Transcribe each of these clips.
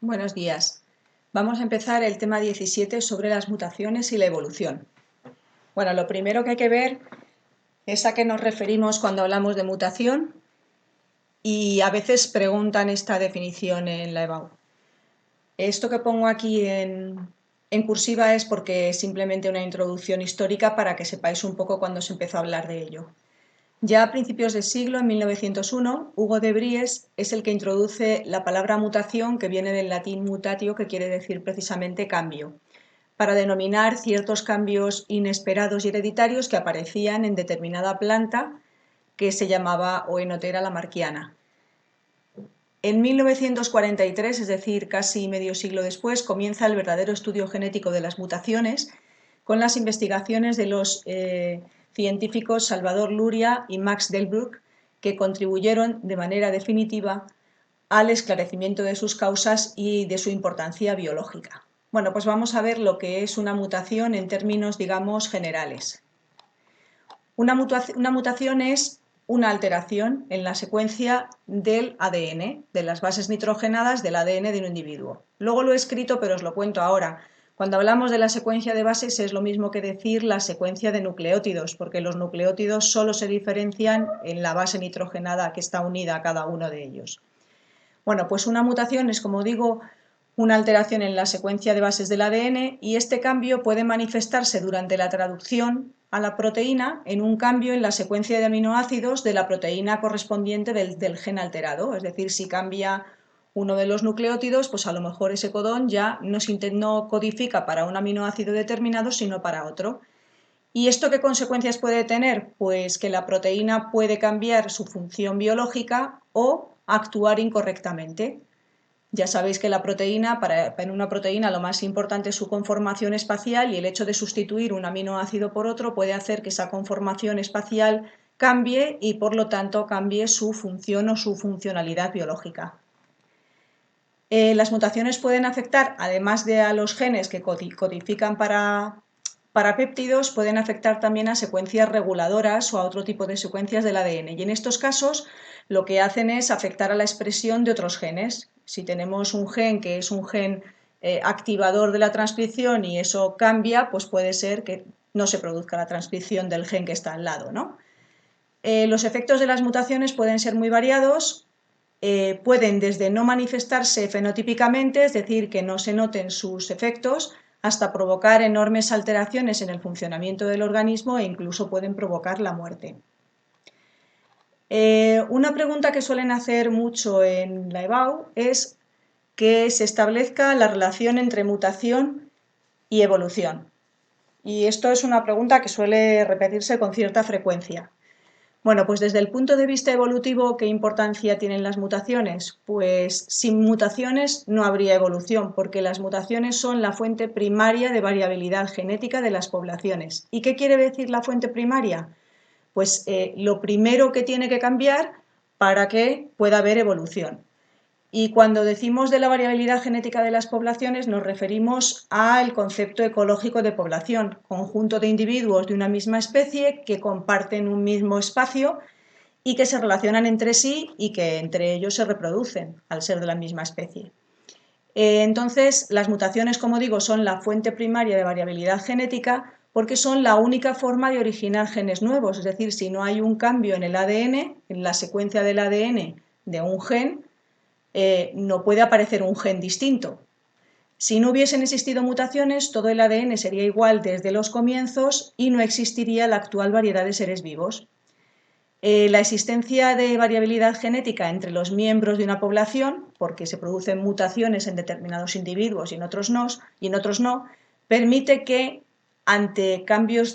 Buenos días. Vamos a empezar el tema 17 sobre las mutaciones y la evolución. Bueno, lo primero que hay que ver es a qué nos referimos cuando hablamos de mutación y a veces preguntan esta definición en la EBAU. Esto que pongo aquí en cursiva es porque es simplemente una introducción histórica para que sepáis un poco cuándo se empezó a hablar de ello. Ya a principios de siglo, en 1901, Hugo de Vries es el que introduce la palabra mutación, que viene del latín mutatio, que quiere decir precisamente cambio, para denominar ciertos cambios inesperados y hereditarios que aparecían en determinada planta que se llamaba Oenotera lamarckiana. En 1943, es decir, casi medio siglo después, comienza el verdadero estudio genético de las mutaciones con las investigaciones de los científicos Salvador Luria y Max Delbrück, que contribuyeron de manera definitiva al esclarecimiento de sus causas y de su importancia biológica. Bueno, pues vamos a ver lo que es una mutación en términos, digamos, generales. Una mutación es una alteración en la secuencia del ADN, de las bases nitrogenadas del ADN de un individuo. Luego lo he escrito, pero os lo cuento ahora. Cuando hablamos de la secuencia de bases es lo mismo que decir la secuencia de nucleótidos, porque los nucleótidos solo se diferencian en la base nitrogenada que está unida a cada uno de ellos. Bueno, pues una mutación es, como digo, una alteración en la secuencia de bases del ADN y este cambio puede manifestarse durante la traducción a la proteína en un cambio en la secuencia de aminoácidos de la proteína correspondiente del gen alterado. Es decir, si cambia uno de los nucleótidos, pues a lo mejor ese codón ya no codifica para un aminoácido determinado, sino para otro. ¿Y esto qué consecuencias puede tener? Pues que la proteína puede cambiar su función biológica o actuar incorrectamente. Ya sabéis que en una proteína lo más importante es su conformación espacial y el hecho de sustituir un aminoácido por otro puede hacer que esa conformación espacial cambie y por lo tanto cambie su función o su funcionalidad biológica. Las mutaciones pueden afectar, además de a los genes que codifican para péptidos, pueden afectar también a secuencias reguladoras o a otro tipo de secuencias del ADN. Y en estos casos lo que hacen es afectar a la expresión de otros genes. Si tenemos un gen que es un gen activador de la transcripción y eso cambia, pues puede ser que no se produzca la transcripción del gen que está al lado, ¿no? Los efectos de las mutaciones pueden ser muy variados. Pueden desde no manifestarse fenotípicamente, es decir, que no se noten sus efectos, hasta provocar enormes alteraciones en el funcionamiento del organismo e incluso pueden provocar la muerte. Una pregunta que suelen hacer mucho en la EBAU es que se establezca la relación entre mutación y evolución. Y esto es una pregunta que suele repetirse con cierta frecuencia. Bueno, pues desde el punto de vista evolutivo, ¿qué importancia tienen las mutaciones? Pues sin mutaciones no habría evolución, porque las mutaciones son la fuente primaria de variabilidad genética de las poblaciones. ¿Y qué quiere decir la fuente primaria? Pues lo primero que tiene que cambiar para que pueda haber evolución. Y cuando decimos de la variabilidad genética de las poblaciones nos referimos al concepto ecológico de población, conjunto de individuos de una misma especie que comparten un mismo espacio y que se relacionan entre sí y que entre ellos se reproducen al ser de la misma especie. Entonces, las mutaciones, como digo, son la fuente primaria de variabilidad genética porque son la única forma de originar genes nuevos, es decir, si no hay un cambio en el ADN, en la secuencia del ADN de un gen, no puede aparecer un gen distinto. Si no hubiesen existido mutaciones, todo el ADN sería igual desde los comienzos y no existiría la actual variedad de seres vivos. La existencia de variabilidad genética entre los miembros de una población, porque se producen mutaciones en determinados individuos y en otros no, permite que ante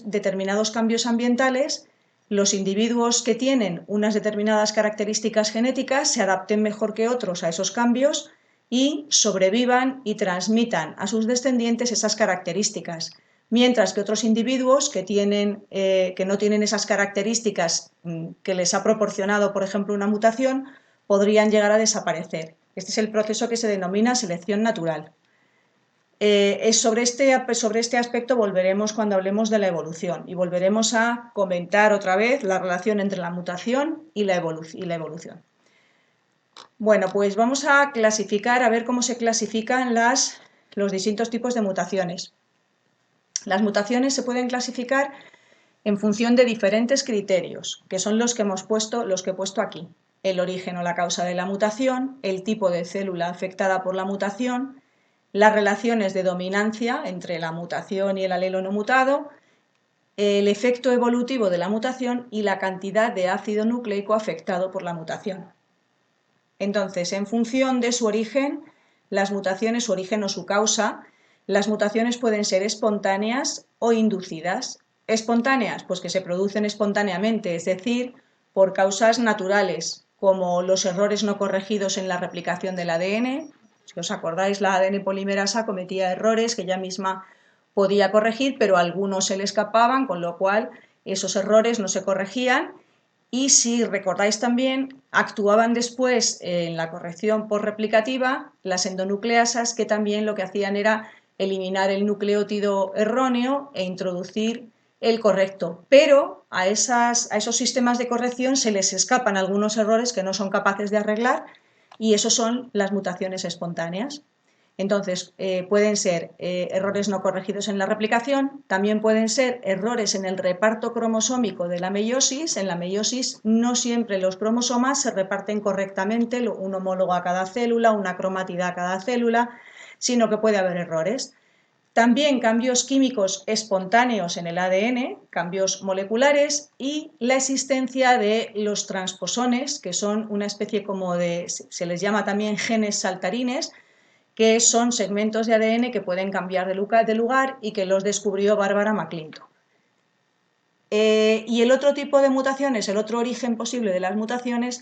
determinados cambios ambientales, los individuos que tienen unas determinadas características genéticas se adapten mejor que otros a esos cambios y sobrevivan y transmitan a sus descendientes esas características, mientras que otros individuos que no tienen esas características que les ha proporcionado, por ejemplo, una mutación, podrían llegar a desaparecer. Este es el proceso que se denomina selección natural. Sobre este aspecto volveremos cuando hablemos de la evolución y volveremos a comentar otra vez la relación entre la mutación y la evolución. Bueno, pues vamos a clasificar, a ver cómo se clasifican los distintos tipos de mutaciones. Las mutaciones se pueden clasificar en función de diferentes criterios, que son los que he puesto aquí. El origen o la causa de la mutación, el tipo de célula afectada por la mutación, las relaciones de dominancia entre la mutación y el alelo no mutado, el efecto evolutivo de la mutación y la cantidad de ácido nucleico afectado por la mutación. Entonces, en función de su origen, las mutaciones, su origen o su causa, las mutaciones pueden ser espontáneas o inducidas. Espontáneas, pues que se producen espontáneamente, es decir, por causas naturales, como los errores no corregidos en la replicación del ADN. Si os acordáis, la ADN polimerasa cometía errores que ella misma podía corregir, pero a algunos se le escapaban, con lo cual esos errores no se corregían. Y si recordáis también, actuaban después en la corrección posreplicativa las endonucleasas, que también lo que hacían era eliminar el nucleótido erróneo e introducir el correcto. Pero a esos sistemas de corrección se les escapan algunos errores que no son capaces de arreglar, y esos son las mutaciones espontáneas. Entonces, pueden ser errores no corregidos en la replicación, también pueden ser errores en el reparto cromosómico de la meiosis. En la meiosis no siempre los cromosomas se reparten correctamente, un homólogo a cada célula, una cromatida a cada célula, sino que puede haber errores. También cambios químicos espontáneos en el ADN, cambios moleculares, y la existencia de los transposones, que son una especie se les llama también genes saltarines, que son segmentos de ADN que pueden cambiar de lugar y que los descubrió Barbara McClintock. Y el otro tipo de mutaciones, el otro origen posible de las mutaciones,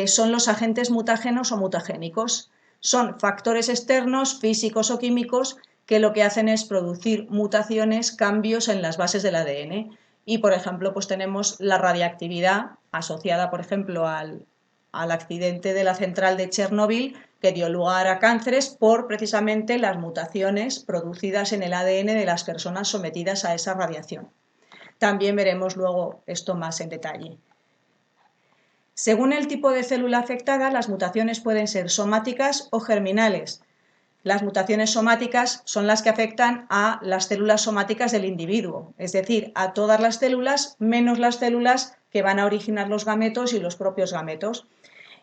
son los agentes mutágenos o mutagénicos. Son factores externos, físicos o químicos, que lo que hacen es producir mutaciones, cambios en las bases del ADN. Y, por ejemplo, pues tenemos la radiactividad asociada, por ejemplo, al accidente de la central de Chernóbil, que dio lugar a cánceres por precisamente las mutaciones producidas en el ADN de las personas sometidas a esa radiación. También veremos luego esto más en detalle. Según el tipo de célula afectada, las mutaciones pueden ser somáticas o germinales. Las mutaciones somáticas son las que afectan a las células somáticas del individuo, es decir, a todas las células menos las células que van a originar los gametos y los propios gametos.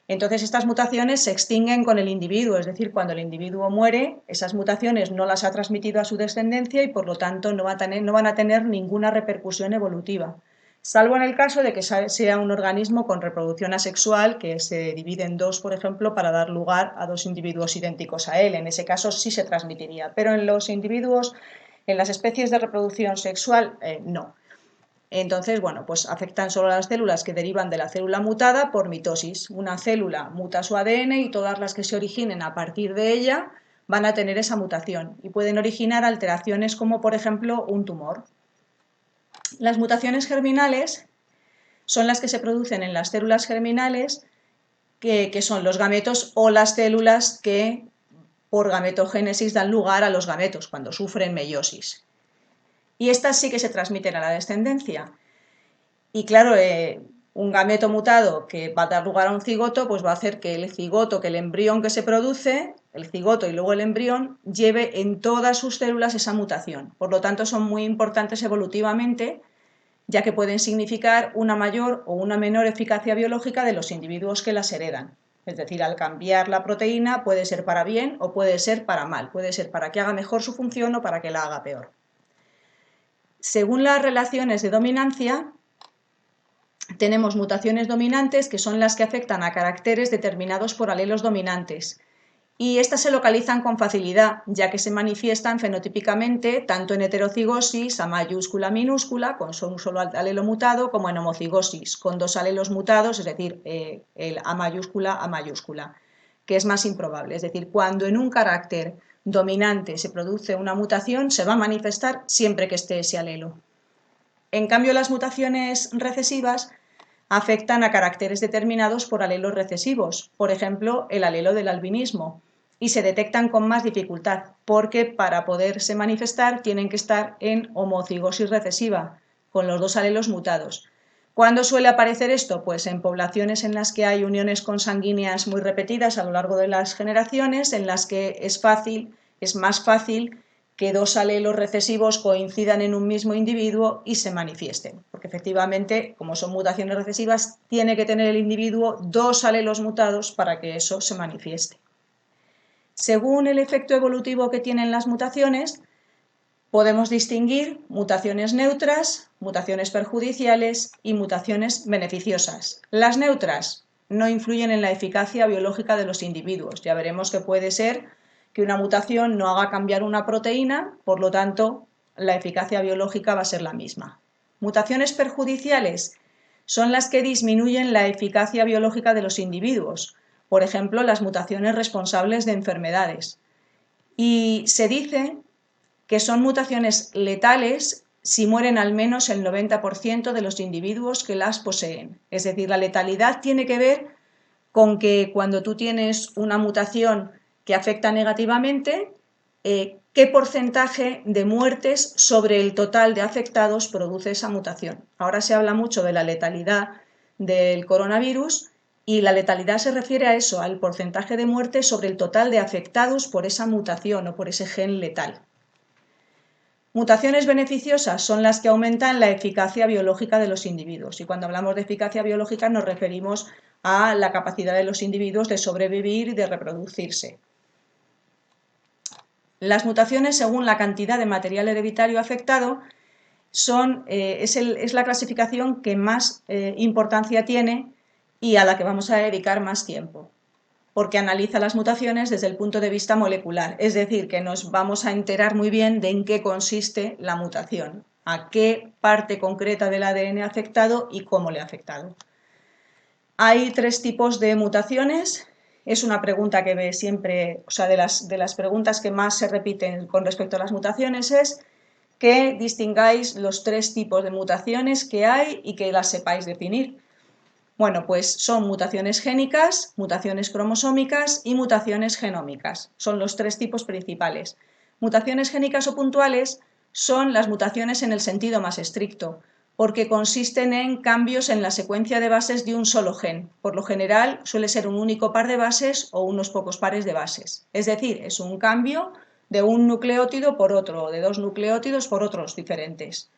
Entonces, estas mutaciones se extinguen con el individuo, es decir, cuando el individuo muere, esas mutaciones no las ha transmitido a su descendencia y por lo tanto no van a tener ninguna repercusión evolutiva, salvo en el caso de que sea un organismo con reproducción asexual que se divide en dos, por ejemplo, para dar lugar a dos individuos idénticos a él. En ese caso sí se transmitiría, pero en los individuos, en las especies de reproducción sexual, no. Entonces, bueno, pues afectan solo a las células que derivan de la célula mutada por mitosis. Una célula muta su ADN y todas las que se originen a partir de ella van a tener esa mutación y pueden originar alteraciones como, por ejemplo, un tumor. Las mutaciones germinales son las que se producen en las células germinales, que son los gametos o las células que por gametogénesis dan lugar a los gametos cuando sufren meiosis. Y estas sí que se transmiten a la descendencia. Y claro, un gameto mutado que va a dar lugar a un cigoto, pues va a hacer que el cigoto, que el embrión que se produce, el cigoto y luego el embrión, lleve en todas sus células esa mutación. Por lo tanto, son muy importantes evolutivamente, ya que pueden significar una mayor o una menor eficacia biológica de los individuos que las heredan. Es decir, al cambiar la proteína puede ser para bien o puede ser para mal, puede ser para que haga mejor su función o para que la haga peor. Según las relaciones de dominancia, tenemos mutaciones dominantes, que son las que afectan a caracteres determinados por alelos dominantes, y estas se localizan con facilidad, ya que se manifiestan fenotípicamente tanto en heterocigosis a mayúscula minúscula, con un solo alelo mutado, como en homocigosis, con dos alelos mutados, es decir, el A mayúscula, que es más improbable. Es decir, cuando en un carácter dominante se produce una mutación, se va a manifestar siempre que esté ese alelo. En cambio, las mutaciones recesivas afectan a caracteres determinados por alelos recesivos, por ejemplo, el alelo del albinismo, y se detectan con más dificultad, porque para poderse manifestar tienen que estar en homocigosis recesiva, con los dos alelos mutados. ¿Cuándo suele aparecer esto? Pues en poblaciones en las que hay uniones consanguíneas muy repetidas a lo largo de las generaciones, en las que es más fácil que dos alelos recesivos coincidan en un mismo individuo y se manifiesten, porque efectivamente, como son mutaciones recesivas, tiene que tener el individuo dos alelos mutados para que eso se manifieste. Según el efecto evolutivo que tienen las mutaciones, podemos distinguir mutaciones neutras, mutaciones perjudiciales y mutaciones beneficiosas. Las neutras no influyen en la eficacia biológica de los individuos. Ya veremos que puede ser que una mutación no haga cambiar una proteína, por lo tanto, la eficacia biológica va a ser la misma. Mutaciones perjudiciales son las que disminuyen la eficacia biológica de los individuos, por ejemplo, las mutaciones responsables de enfermedades. Y se dice que son mutaciones letales si mueren al menos el 90% de los individuos que las poseen. Es decir, la letalidad tiene que ver con que cuando tú tienes una mutación que afecta negativamente, qué porcentaje de muertes sobre el total de afectados produce esa mutación. Ahora se habla mucho de la letalidad del coronavirus y la letalidad se refiere a eso, al porcentaje de muertes sobre el total de afectados por esa mutación o por ese gen letal. Mutaciones beneficiosas son las que aumentan la eficacia biológica de los individuos, y cuando hablamos de eficacia biológica nos referimos a la capacidad de los individuos de sobrevivir y de reproducirse. Las mutaciones, según la cantidad de material hereditario afectado, es la clasificación que más importancia tiene y a la que vamos a dedicar más tiempo, porque analiza las mutaciones desde el punto de vista molecular, es decir, que nos vamos a enterar muy bien de en qué consiste la mutación, a qué parte concreta del ADN ha afectado y cómo le ha afectado. Hay tres tipos de mutaciones. Es una pregunta que ve siempre, o sea, de las preguntas que más se repiten con respecto a las mutaciones es que distingáis los tres tipos de mutaciones que hay y que las sepáis definir. Bueno, pues son mutaciones génicas, mutaciones cromosómicas y mutaciones genómicas. Son los tres tipos principales. Mutaciones génicas o puntuales son las mutaciones en el sentido más estricto, porque consisten en cambios en la secuencia de bases de un solo gen. Por lo general suele ser un único par de bases o unos pocos pares de bases. Es decir, es un cambio de un nucleótido por otro, o de dos nucleótidos por otros diferentes.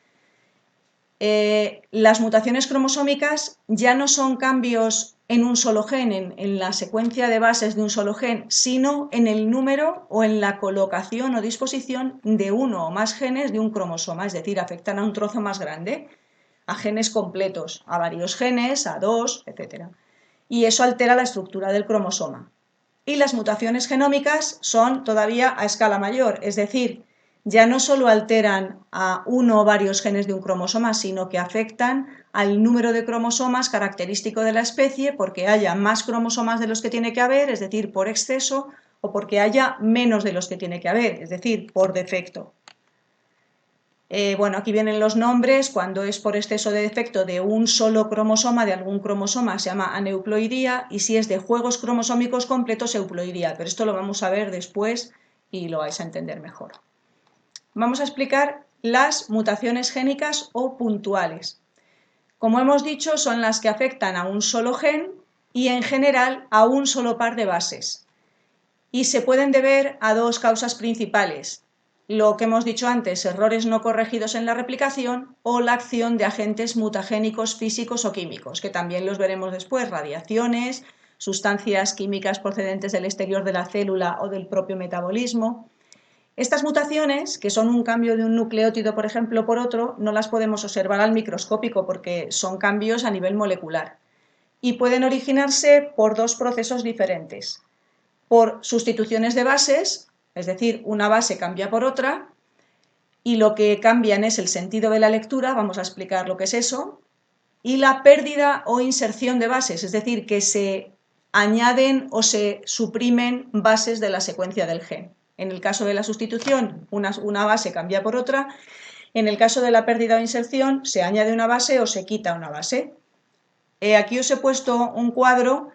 Las mutaciones cromosómicas ya no son cambios en un solo gen, en la secuencia de bases de un solo gen, sino en el número o en la colocación o disposición de uno o más genes de un cromosoma, es decir, afectan a un trozo más grande, a genes completos, a varios genes, a dos, etc. Y eso altera la estructura del cromosoma. Y las mutaciones genómicas son todavía a escala mayor, es decir, ya no solo alteran a uno o varios genes de un cromosoma, sino que afectan al número de cromosomas característico de la especie porque haya más cromosomas de los que tiene que haber, es decir, por exceso, o porque haya menos de los que tiene que haber, es decir, por defecto. Bueno, aquí vienen los nombres. Cuando es por exceso de defecto de un solo cromosoma, de algún cromosoma, se llama aneuploidía, y si es de juegos cromosómicos completos, euploidía. Pero esto lo vamos a ver después y lo vais a entender mejor. Vamos a explicar las mutaciones génicas o puntuales. Como hemos dicho, son las que afectan a un solo gen y en general a un solo par de bases. Y se pueden deber a dos causas principales: lo que hemos dicho antes, errores no corregidos en la replicación, o la acción de agentes mutagénicos físicos o químicos, que también los veremos después, radiaciones, sustancias químicas procedentes del exterior de la célula o del propio metabolismo. Estas mutaciones, que son un cambio de un nucleótido, por ejemplo, por otro, no las podemos observar al microscópico porque son cambios a nivel molecular y pueden originarse por dos procesos diferentes: por sustituciones de bases, es decir, una base cambia por otra y lo que cambian es el sentido de la lectura, vamos a explicar lo que es eso, y la pérdida o inserción de bases, es decir, que se añaden o se suprimen bases de la secuencia del gen. En el caso de la sustitución, una base cambia por otra. En el caso de la pérdida o inserción, se añade una base o se quita una base. Aquí os he puesto un cuadro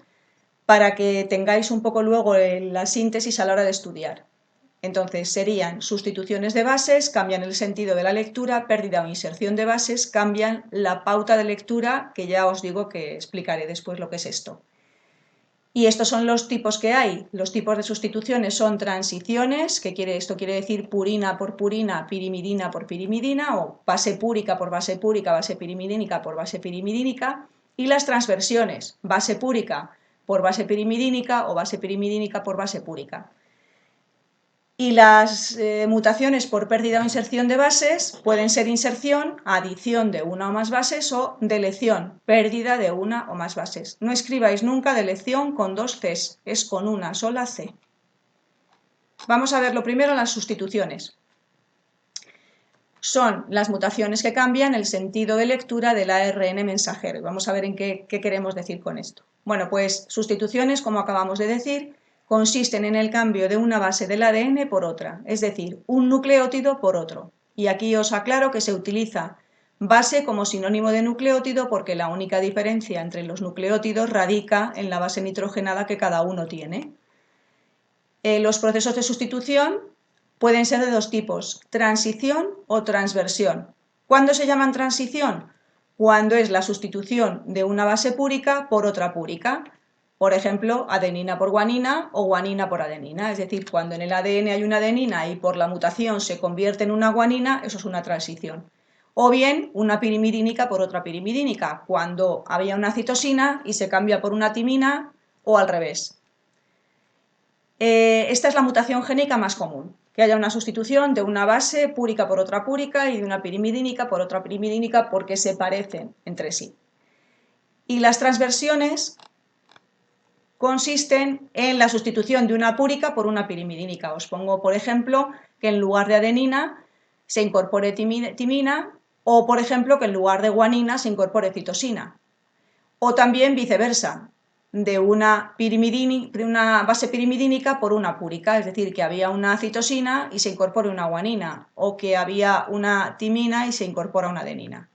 para que tengáis un poco luego la síntesis a la hora de estudiar. Entonces serían sustituciones de bases, cambian el sentido de la lectura, pérdida o inserción de bases, cambian la pauta de lectura, que ya os digo que explicaré después lo que es esto. Y estos son los tipos que hay. Los tipos de sustituciones son transiciones, esto quiere decir purina por purina, pirimidina por pirimidina, o base púrica por base púrica, base pirimidínica por base pirimidínica, y las transversiones, base púrica por base pirimidínica o base pirimidínica por base púrica. Y las mutaciones por pérdida o inserción de bases pueden ser inserción, adición de una o más bases o delección, pérdida de una o más bases. No escribáis nunca delección con dos Cs, es con una sola C. Vamos a ver lo primero, las sustituciones. Son las mutaciones que cambian el sentido de lectura del ARN mensajero. Vamos a ver en qué queremos decir con esto. Bueno, pues sustituciones, como acabamos de decir, consisten en el cambio de una base del ADN por otra, es decir, un nucleótido por otro. Y aquí os aclaro que se utiliza base como sinónimo de nucleótido porque la única diferencia entre los nucleótidos radica en la base nitrogenada que cada uno tiene. Los procesos de sustitución pueden ser de dos tipos, transición o transversión. ¿Cuándo se llaman transición? Cuando es la sustitución de una base púrica por otra púrica. Por ejemplo, adenina por guanina o guanina por adenina. Es decir, cuando en el ADN hay una adenina y por la mutación se convierte en una guanina, eso es una transición. O bien una pirimidínica por otra pirimidínica, cuando había una citosina y se cambia por una timina o al revés. Esta es la mutación génica más común, que haya una sustitución de una base púrica por otra púrica y de una pirimidínica por otra pirimidínica porque se parecen entre sí. Y las transversiones consisten en la sustitución de una púrica por una pirimidínica. Os pongo, por ejemplo, que en lugar de adenina se incorpore timina o, por ejemplo, que en lugar de guanina se incorpore citosina. O también viceversa, de una base pirimidínica por una púrica, es decir, que había una citosina y se incorpora una guanina, o que había una timina y se incorpora una adenina.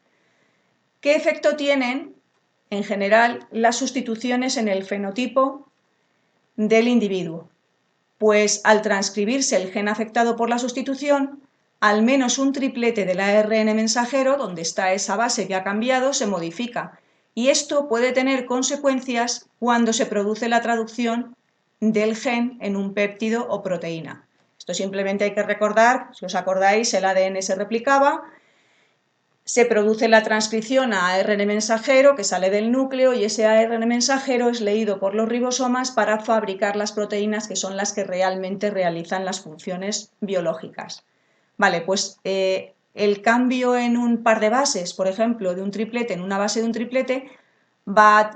¿Qué efecto tienen, en general, las sustituciones en el fenotipo del individuo? Pues al transcribirse el gen afectado por la sustitución, al menos un triplete del ARN mensajero, donde está esa base que ha cambiado, se modifica. Y esto puede tener consecuencias cuando se produce la traducción del gen en un péptido o proteína. Esto simplemente hay que recordar, si os acordáis, el ADN se replicaba, se produce la transcripción a ARN mensajero que sale del núcleo y ese ARN mensajero es leído por los ribosomas para fabricar las proteínas que son las que realmente realizan las funciones biológicas. Vale, pues el cambio en un par de bases, por ejemplo, de un triplete en una base de un triplete,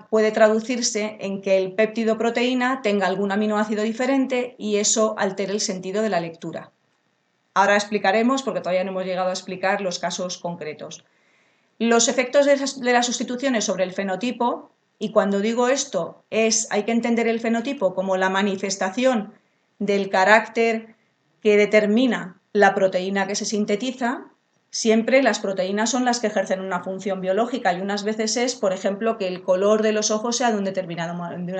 puede traducirse en que el péptido proteína tenga algún aminoácido diferente y eso altere el sentido de la lectura. Ahora explicaremos, porque todavía no hemos llegado a explicar los casos concretos. Los efectos de las sustituciones sobre el fenotipo, y cuando digo esto, hay que entender el fenotipo como la manifestación del carácter que determina la proteína que se sintetiza. Siempre las proteínas son las que ejercen una función biológica y unas veces es, por ejemplo, que el color de los ojos sea de una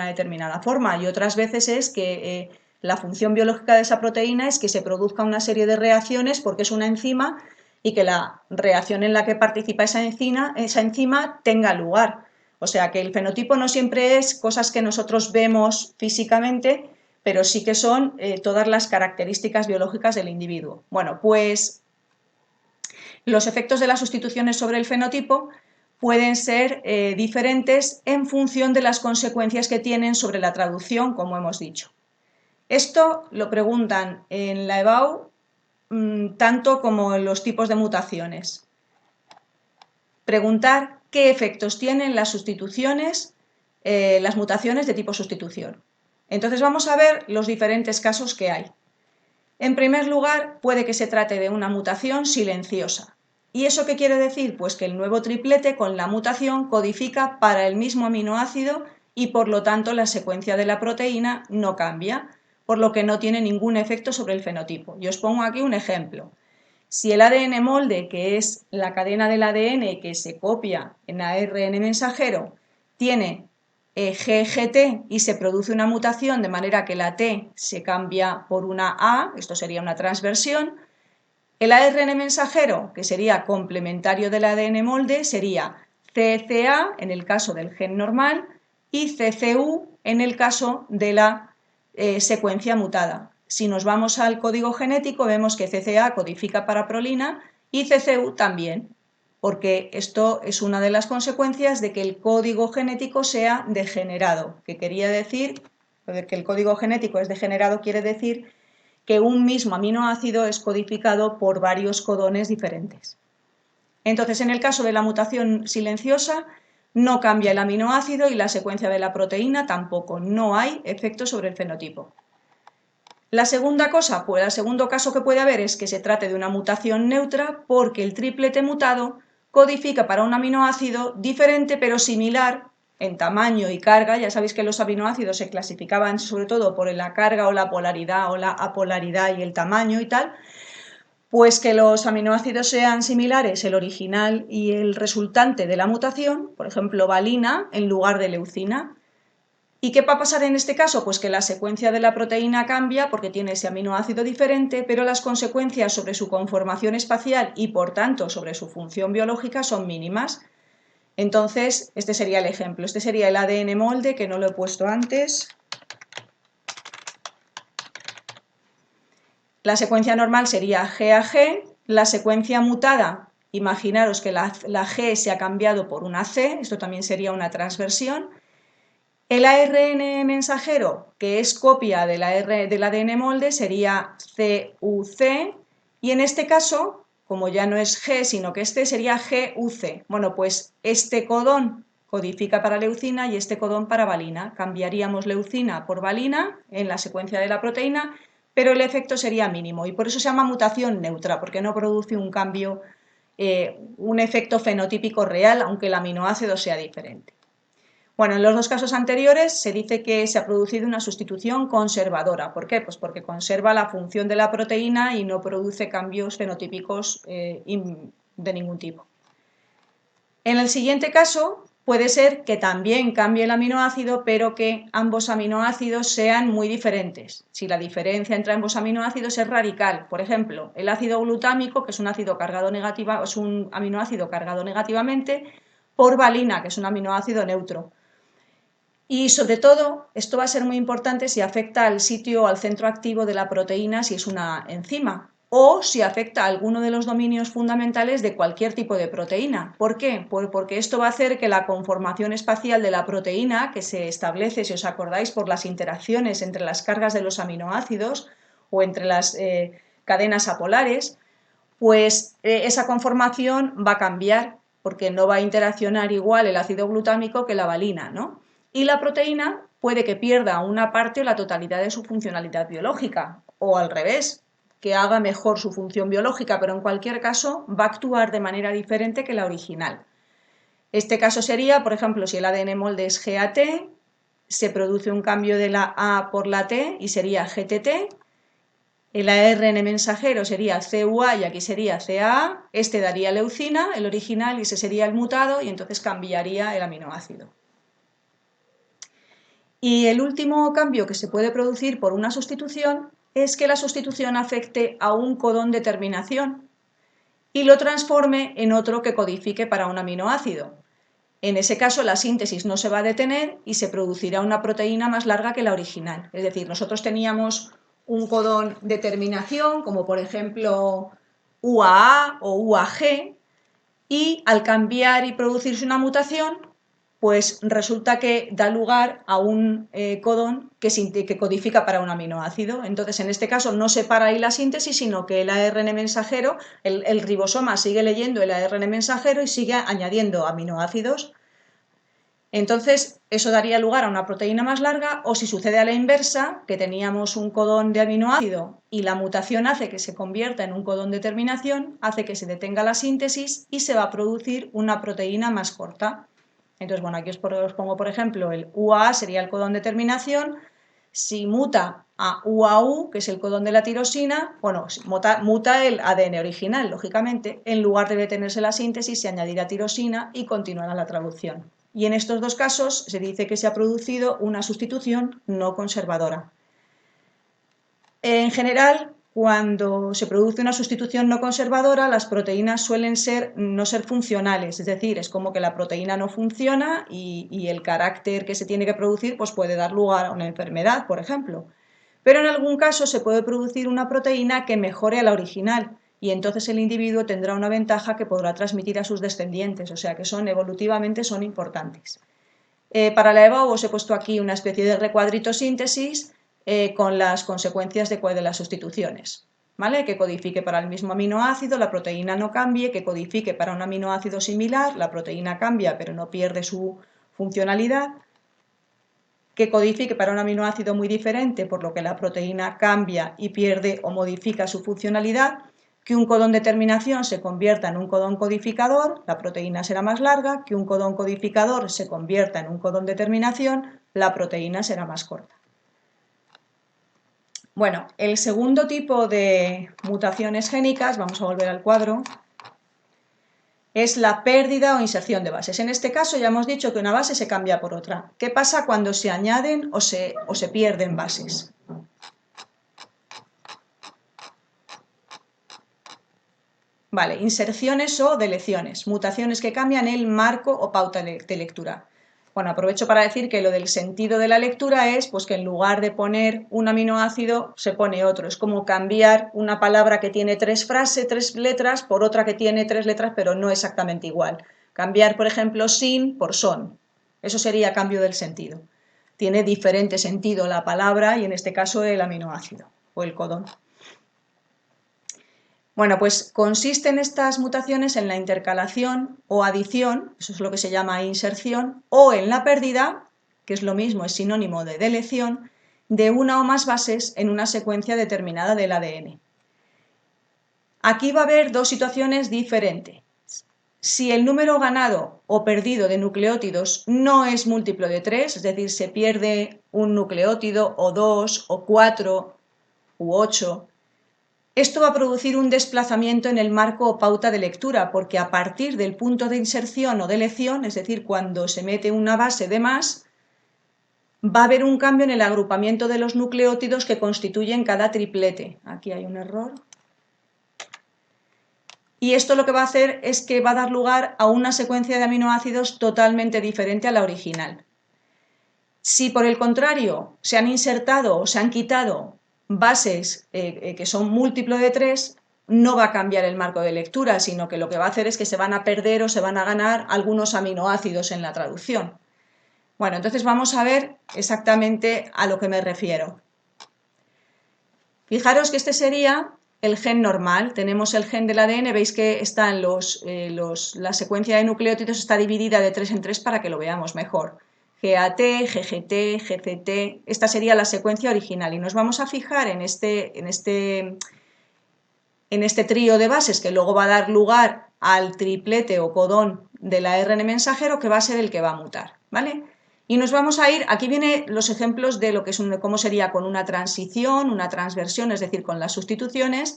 determinada forma y otras veces es que la función biológica de esa proteína es que se produzca una serie de reacciones porque es una enzima y que la reacción en la que participa esa enzima tenga lugar. O sea que el fenotipo no siempre es cosas que nosotros vemos físicamente, pero sí que son todas las características biológicas del individuo. Bueno, pues los efectos de las sustituciones sobre el fenotipo pueden ser diferentes en función de las consecuencias que tienen sobre la traducción, como hemos dicho. Esto lo preguntan en la EBAU tanto como en los tipos de mutaciones. Preguntar qué efectos tienen las sustituciones, las mutaciones de tipo sustitución. Entonces vamos a ver los diferentes casos que hay. En primer lugar, puede que se trate de una mutación silenciosa. ¿Y eso qué quiere decir? Pues que el nuevo triplete con la mutación codifica para el mismo aminoácido y por lo tanto la secuencia de la proteína no cambia, por lo que no tiene ningún efecto sobre el fenotipo. Y os pongo aquí un ejemplo. Si el ADN molde, que es la cadena del ADN que se copia en ARN mensajero, tiene GGT y se produce una mutación de manera que la T se cambia por una A, esto sería una transversión. El ARN mensajero, que sería complementario del ADN molde, sería CCA en el caso del gen normal y CCU en el caso de la secuencia mutada. Si nos vamos al código genético, vemos que CCA codifica para prolina y CCU también, porque esto es una de las consecuencias de que el código genético sea degenerado, que quería decir que el código genético es degenerado, quiere decir que un mismo aminoácido es codificado por varios codones diferentes. Entonces, en el caso de la mutación silenciosa, no cambia el aminoácido y la secuencia de la proteína tampoco, no hay efecto sobre el fenotipo. La segunda cosa, pues el segundo caso que puede haber es que se trate de una mutación neutra porque el triplete mutado codifica para un aminoácido diferente pero similar en tamaño y carga. Ya sabéis que los aminoácidos se clasificaban sobre todo por la carga o la polaridad o la apolaridad y el tamaño y tal. Pues que los aminoácidos sean similares, el original y el resultante de la mutación, por ejemplo, valina en lugar de leucina. ¿Y qué va a pasar en este caso? Pues que la secuencia de la proteína cambia porque tiene ese aminoácido diferente, pero las consecuencias sobre su conformación espacial y por tanto sobre su función biológica son mínimas. Entonces, este sería el ejemplo. Este sería el ADN molde, que no lo he puesto antes. La secuencia normal sería G a G. La secuencia mutada, imaginaros que la G se ha cambiado por una C, esto también sería una transversión. El ARN mensajero, que es copia del ADN molde, sería CUC, y en este caso, como ya no es G, sino que este sería GUC. Bueno, pues este codón codifica para leucina y este codón para valina. Cambiaríamos leucina por valina en la secuencia de la proteína, pero el efecto sería mínimo, y por eso se llama mutación neutra, porque no produce un cambio, un efecto fenotípico real, aunque el aminoácido sea diferente. Bueno, en los dos casos anteriores se dice que se ha producido una sustitución conservadora. ¿Por qué? Pues porque conserva la función de la proteína y no produce cambios fenotípicos de ningún tipo. En el siguiente caso puede ser que también cambie el aminoácido, pero que ambos aminoácidos sean muy diferentes. Si la diferencia entre ambos aminoácidos es radical, por ejemplo, el ácido glutámico, que es un ácido cargado negativa, es un aminoácido cargado negativamente, por valina, que es un aminoácido neutro. Y sobre todo, esto va a ser muy importante si afecta al sitio o al centro activo de la proteína, si es una enzima, o si afecta a alguno de los dominios fundamentales de cualquier tipo de proteína. ¿Por qué? Porque esto va a hacer que la conformación espacial de la proteína, que se establece, si os acordáis, por las interacciones entre las cargas de los aminoácidos o entre las cadenas apolares, pues esa conformación va a cambiar, porque no va a interaccionar igual el ácido glutámico que la valina, ¿no? Y la proteína puede que pierda una parte o la totalidad de su funcionalidad biológica, o al revés, que haga mejor su función biológica, pero en cualquier caso va a actuar de manera diferente que la original. Este caso sería, por ejemplo, si el ADN molde es GAT, se produce un cambio de la A por la T y sería GTT. El ARN mensajero sería CUA y aquí sería CAA. Este daría leucina, el original, y ese sería el mutado, y entonces cambiaría el aminoácido. Y el último cambio que se puede producir por una sustitución es que la sustitución afecte a un codón de terminación y lo transforme en otro que codifique para un aminoácido. En ese caso, la síntesis no se va a detener y se producirá una proteína más larga que la original. Es decir, nosotros teníamos un codón de terminación, como por ejemplo UAA o UAG, y al cambiar y producirse una mutación, pues resulta que da lugar a un codón que codifica para un aminoácido. Entonces, en este caso no se para ahí la síntesis, sino que el ARN mensajero, el ribosoma sigue leyendo el ARN mensajero y sigue añadiendo aminoácidos. Entonces, eso daría lugar a una proteína más larga, o si sucede a la inversa, que teníamos un codón de aminoácido y la mutación hace que se convierta en un codón de terminación, hace que se detenga la síntesis y se va a producir una proteína más corta. Entonces, bueno, aquí os pongo, por ejemplo, el UAA sería el codón de terminación. Si muta a UAU, que es el codón de la tirosina, bueno, muta el ADN original, lógicamente, en lugar de detenerse la síntesis, se añadirá tirosina y continuará la traducción. y en estos dos casos se dice que se ha producido una sustitución no conservadora. En general, cuando se produce una sustitución no conservadora, las proteínas suelen no ser funcionales, es decir, es como que la proteína no funciona y el carácter que se tiene que producir pues puede dar lugar a una enfermedad, por ejemplo. Pero en algún caso se puede producir una proteína que mejore a la original y entonces el individuo tendrá una ventaja que podrá transmitir a sus descendientes, o sea que evolutivamente son importantes. Para la EVA os he puesto aquí una especie de recuadrito síntesis con las consecuencias de las sustituciones, ¿vale? Que codifique para el mismo aminoácido, la proteína no cambie, que codifique para un aminoácido similar, la proteína cambia pero no pierde su funcionalidad, que codifique para un aminoácido muy diferente, por lo que la proteína cambia y pierde o modifica su funcionalidad, que un codón de terminación se convierta en un codón codificador, la proteína será más larga, que un codón codificador se convierta en un codón de terminación, la proteína será más corta. Bueno, el segundo tipo de mutaciones génicas, vamos a volver al cuadro, es la pérdida o inserción de bases. En este caso ya hemos dicho que una base se cambia por otra. ¿Qué pasa cuando se añaden o se pierden bases? Vale, inserciones o deleciones, mutaciones que cambian el marco o pauta de lectura. Bueno, aprovecho para decir que lo del sentido de la lectura es pues, que en lugar de poner un aminoácido se pone otro. Es como cambiar una palabra que tiene tres letras por otra que tiene tres letras pero no exactamente igual. Cambiar, por ejemplo, sin por son. Eso sería cambio del sentido. Tiene diferente sentido la palabra y en este caso el aminoácido o el codón. Bueno, pues consisten estas mutaciones en la intercalación o adición, eso es lo que se llama inserción, o en la pérdida, que es lo mismo, es sinónimo de deleción, de una o más bases en una secuencia determinada del ADN. Aquí va a haber dos situaciones diferentes. Si el número ganado o perdido de nucleótidos no es múltiplo de 3, es decir, se pierde un nucleótido o 2 o 4 u 8, esto va a producir un desplazamiento en el marco o pauta de lectura, porque a partir del punto de inserción o deleción, es decir, cuando se mete una base de más, va a haber un cambio en el agrupamiento de los nucleótidos que constituyen cada triplete. Aquí hay un error. Y esto lo que va a hacer es que va a dar lugar a una secuencia de aminoácidos totalmente diferente a la original. Si por el contrario se han insertado o se han quitado bases que son múltiplo de 3, no va a cambiar el marco de lectura, sino que lo que va a hacer es que se van a perder o se van a ganar algunos aminoácidos en la traducción. Bueno, entonces vamos a ver exactamente a lo que me refiero. Fijaros que este sería el gen normal. Tenemos el gen del ADN, veis que están la secuencia de nucleótidos está dividida de 3 en 3 para que lo veamos mejor. GAT, GGT, GCT, esta sería la secuencia original y nos vamos a fijar en este trío de bases que luego va a dar lugar al triplete o codón del ARN mensajero que va a ser el que va a mutar, ¿vale? Y nos vamos a ir, aquí vienen los ejemplos de lo que es cómo sería con una transición, una transversión, es decir, con las sustituciones,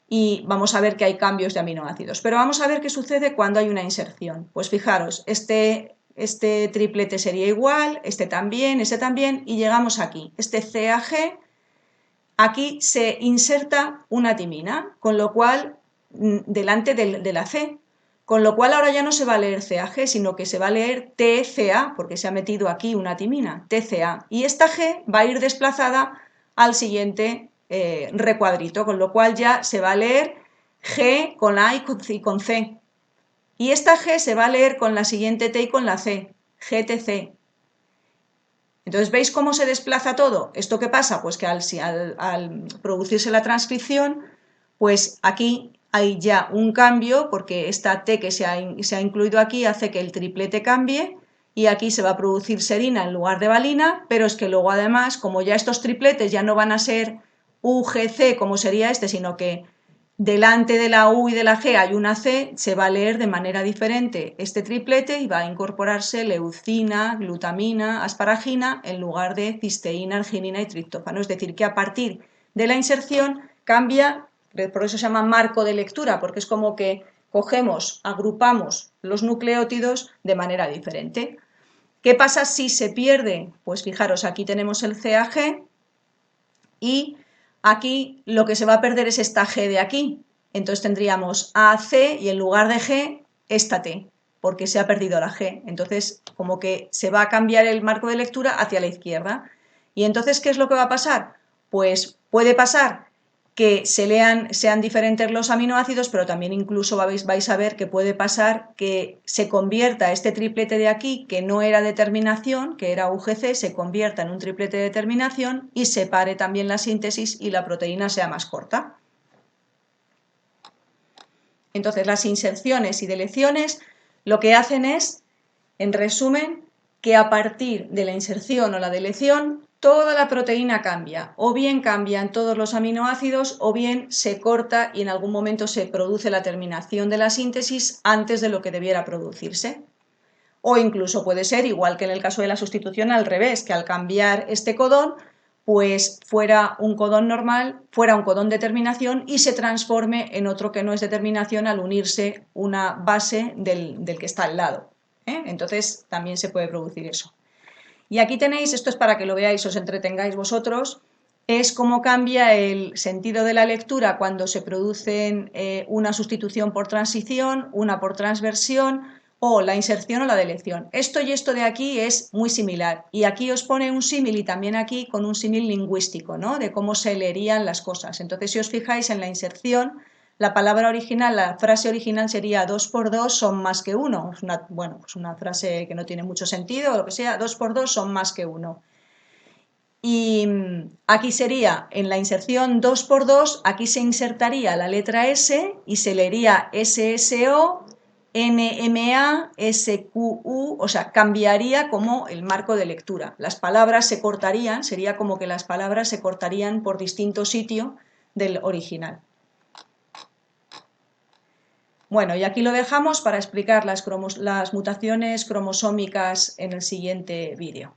y vamos a ver que hay cambios de aminoácidos. Pero vamos a ver qué sucede cuando hay una inserción. Pues fijaros, este triplete sería igual, este también, y llegamos aquí. Este CAG, aquí se inserta una timina, con lo cual, delante de la C, con lo cual ahora ya no se va a leer CAG, sino que se va a leer TCA, porque se ha metido aquí una timina, TCA. Y esta G va a ir desplazada al siguiente recuadrito, con lo cual ya se va a leer G con A y con C. Y esta G se va a leer con la siguiente T y con la C, GTC. Entonces, ¿veis cómo se desplaza todo? ¿Esto qué pasa? Pues que al producirse la transcripción, pues aquí hay ya un cambio, porque esta T que se ha incluido aquí hace que el triplete cambie, y aquí se va a producir serina en lugar de valina, pero es que luego además, como ya estos tripletes ya no van a ser UGC como sería este, sino que delante de la U y de la G hay una C, se va a leer de manera diferente este triplete y va a incorporarse leucina, glutamina, asparagina en lugar de cisteína, arginina y triptófano. Es decir, que a partir de la inserción cambia, por eso se llama marco de lectura, porque es como que cogemos, agrupamos los nucleótidos de manera diferente. ¿Qué pasa si se pierde? Pues fijaros, aquí tenemos el CAG y aquí lo que se va a perder es esta G de aquí. Entonces tendríamos AC y en lugar de G, esta T, porque se ha perdido la G. Entonces, como que se va a cambiar el marco de lectura hacia la izquierda. Y entonces, ¿qué es lo que va a pasar? Pues puede pasar que sean diferentes los aminoácidos, pero también incluso vais a ver que puede pasar que se convierta este triplete de aquí, que no era de terminación, que era UGC, se convierta en un triplete de terminación y separe también la síntesis y la proteína sea más corta. Entonces, las inserciones y deleciones lo que hacen es, en resumen, que a partir de la inserción o la deleción, toda la proteína cambia, o bien cambian todos los aminoácidos, o bien se corta y en algún momento se produce la terminación de la síntesis antes de lo que debiera producirse. O incluso puede ser, igual que en el caso de la sustitución, al revés, que al cambiar este codón, pues fuera un codón normal, fuera un codón de terminación y se transforme en otro que no es de terminación al unirse una base del que está al lado. Entonces también se puede producir eso. Y aquí tenéis, esto es para que lo veáis, os entretengáis vosotros, es cómo cambia el sentido de la lectura cuando se producen una sustitución por transición, una por transversión o la inserción o la deleción. Esto y esto de aquí es muy similar y aquí os pone un símil y también aquí con un símil lingüístico, ¿no? De cómo se leerían las cosas. Entonces, si os fijáis en la inserción, la palabra original, la frase original sería 2 por 2 son más que 1. Es una, bueno, pues una frase que no tiene mucho sentido o lo que sea, 2 por 2 son más que 1. Y aquí sería, en la inserción 2 por 2, aquí se insertaría la letra S y se leería SSO, NMA, SQU, o sea, cambiaría como el marco de lectura. Las palabras se cortarían, sería como que las palabras se cortarían por distinto sitio del original. Bueno, y aquí lo dejamos para explicar las mutaciones cromosómicas en el siguiente vídeo.